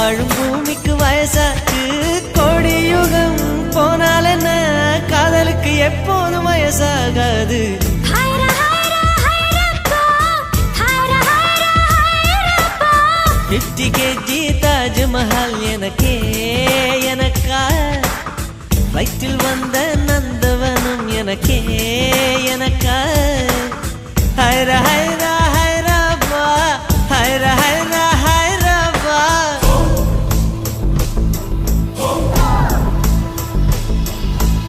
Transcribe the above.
வாழும் பூமிக்கு வயசாச்சு கோடி யுகம் போனால் என்ன காதலுக்கு எப்போதும் வயசாகாது 50 kg தாஜ்மஹால் எனக்கே எனக்கா வயிற்றில் வந்த நந்தவனும் எனக்கே எனக்கா ஹைரா ஹைரா